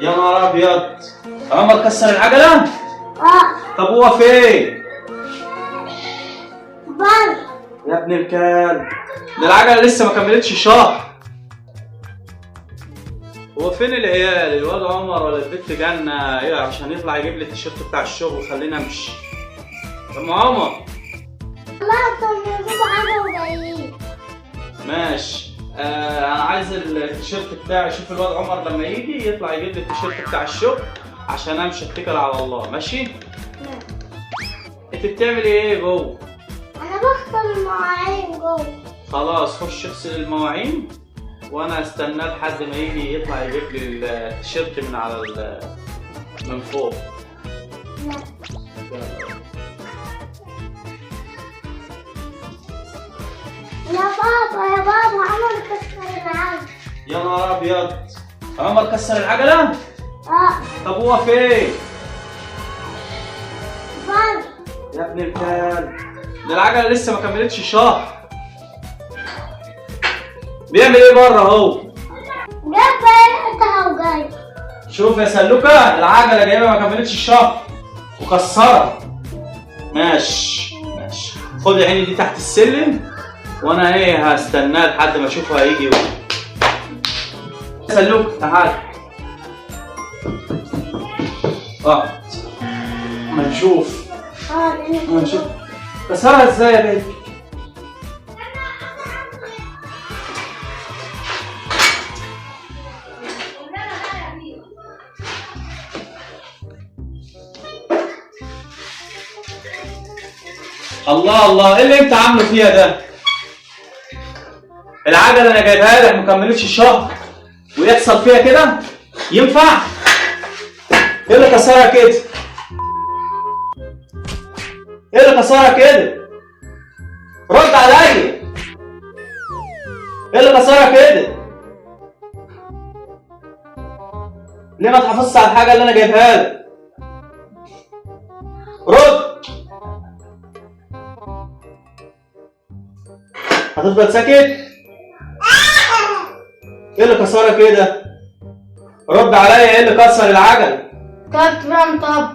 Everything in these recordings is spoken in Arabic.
يا نهار ابيض، عمر كسر العجلة؟ طب هو فين؟ بره. يا ابن الكلب، ده العجلة لسه ما كملتش شهر. هو فين العيال؟ الواد عمر ولا البت جنة ايه عشان يطلع يجيب لي التيشيرت بتاع الشغل وخليني امشي؟ طب عمر لا كانوا بيجيبوا حاجة وجايين. ماشي. انا عايز التيشيرت بتاعي. شوف الواد عمر لما يجي يطلع يجيب لي التيشيرت بتاع الشغل عشان امشي اتكل على الله. ماشي؟ انت بتعمل ايه جوه؟ أنا بغسل المواعين جوه. خلاص خش اغسل المواعين وانا استناه لحد ما يجي يطلع يجيب لي التيشيرت من فوق. يا بابا عمر كسر العجل. يا نهار ابيض، عمر كسر العجلة؟ طب هو فين؟ بره. يا ابن الكلب، ده العجلة لسه ما كملتش شهر. بيعمل ايه بره هو؟ جاب بقيتها وجاي. شوف يا سلوكة، العجلة جايبها ما كملتش الشهر وكسرها. ماشي ماشي، خد يا عيني دي تحت السلم وانا ايه هستناه لحد ما اشوفه هيجي. سلوك تعال اقعد ما نشوف. كسرها ازاي يا بنتي؟ الله الله، ايه اللي انت عامله فيها ده؟ العجله انا جايبها لك ما كملتش الشهر ويحصل فيها كده؟ ينفع؟ ايه اللي كسرها كده؟ ايه اللي كسرها كده؟ رد عليا. ايه اللي كسرها كده؟ ليه ما تحافظش على الحاجه اللي انا جايبها لك؟ رد. هتفضل ساكت؟ ايه اللي كسرها كده؟ رد عليا، ايه اللي كسر العجل؟ كابت بقى مطب.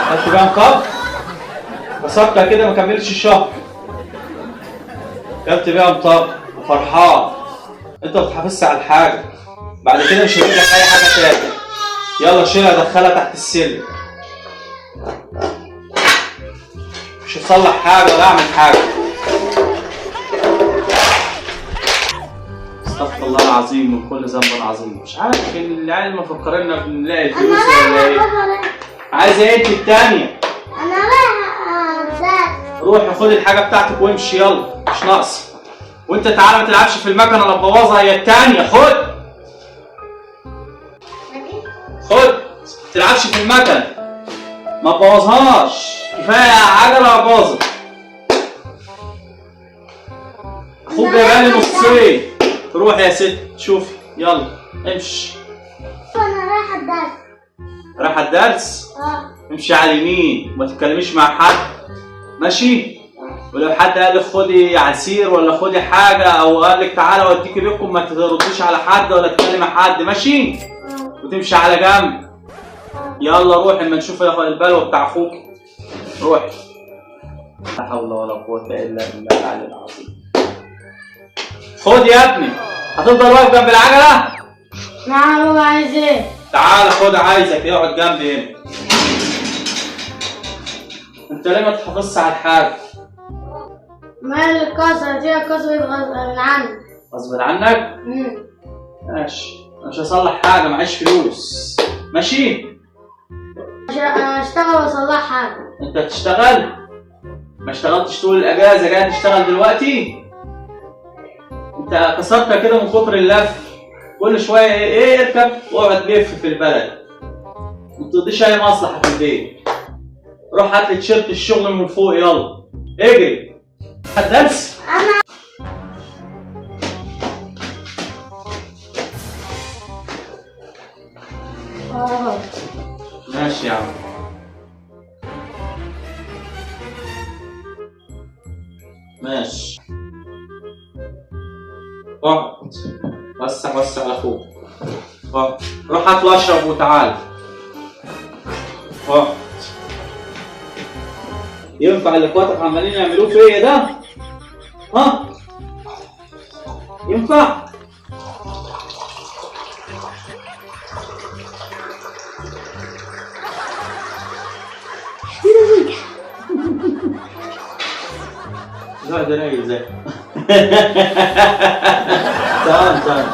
خدت بقى مطب؟ كسرتها كده ما كملتش الشهر. كابت بقى مطب وفرحان. انت ما بتحافظش على الحاجه، بعد كده مش هجيب لك اي حاجه تاني. يلا شيلها دخلها تحت السلم. مش هتصلح حاجه ولا اعمل حاجه. استغفر الله العظيم من كل ذنب عظيم. مش عارف العيال مفكريننا بنلاقي الفلوس ولا ايه؟ عايزه ايه انت التانية؟ أنا رايحة أذاكر. روحي خدي الحاجة بتاعتك وامشي يلا، مش ناقص. وانت تعالى ما تلعبش في المكنة لا تبوظها هي التانية. خد خد، ما تلعبش في المكنة ما تبوظهاش، كفاية عجلة باظت. اخوك جايبها لي نصين. روح يا ست شوفي يلا امشي. أنا رايحة الدرس. رايحة الدرس؟ امشي على اليمين وما تتكلميش مع حد، ماشي؟ ولو حد قال لك خدي عصير ولا خدي حاجة أو قال لك تعالى أوديكي بيتكم ما ترديش على حد ولا تكلمي مع حد، ماشي؟ وتمشي على جنب. يلا روحي اما نشوف البلوة بتاع أخوك. روحي. لا حول ولا قوة إلا بالله العلي العظيم. خد يا ابني، هتفضل واقف جنب العجلة؟ نعم. هو عايز ايه؟ تعالى خد، عايزك يقعد جنبي هنا. انت ليه ما تحافظش على الحاجة؟ ما اللي كسر دي كسرت غصب عني. غصب عنك؟ ماشي، انا مش هصلح حاجة معيش فلوس، ماشي؟ انا اشتغل واصلح حاجة. انت هتشتغل؟ ما اشتغلتش طول الأجازة جاي تشتغل دلوقتي؟ انت كسرتها كده من كتر اللف، كل شوية ايه اركب واقعد لف في البلد. ما تقضيش أي مصلحة في البيت. روح هات لي تيشيرت الشغل من فوق يلا، اجري. الدرس؟ ماشي يا عم. ماشي. اقعد. وسع وسع لاخوك. روح هات له اشرب وتعال. ينفع اللي اخواتك عمالين يعملوه فيا ده؟ ها؟ ينفع؟ لا ده رايق ازاي؟ تعال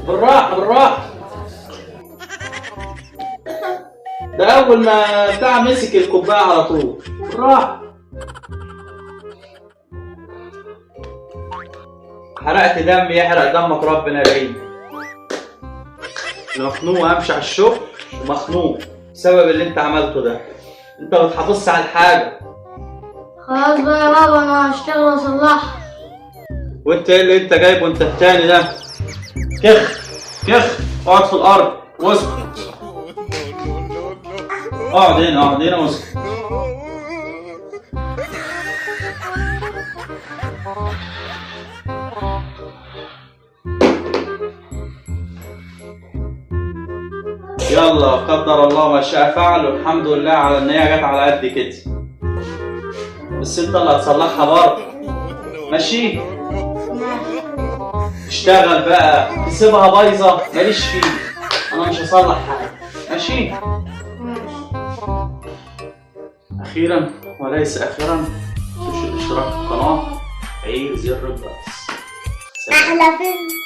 بالراحة بالراحة. ده أول ما بتاع مسك الكوباية على طول. بالراحة. حرقت دمي يحرق دمك ربنا يرحمك. مخنوق امشي على الشغل ومخنوق بسبب اللي انت عملته ده. انت ما بتحافظش على الحاجة. خلاص بقى يا بابا انا هشتغل واصلحها. وانت ايه اللي انت جايبه انت التاني ده؟ كخ اقعد في الارض واسكت. اقعد هنا واسكت. يلا قدر الله ما شاء فعل، والحمد لله على ان هي جت على قد كده. بس انت اللي هتصلحها برضه. ماشي؟ اشتغل بقى، تسيبها بايظه ماليش فيه، انا مش هصلح حاجه. ماشي؟ اخيرا وليس اخيرا تخش الاشتراك في القناه، عيد زر الجرس. احلى فيلم.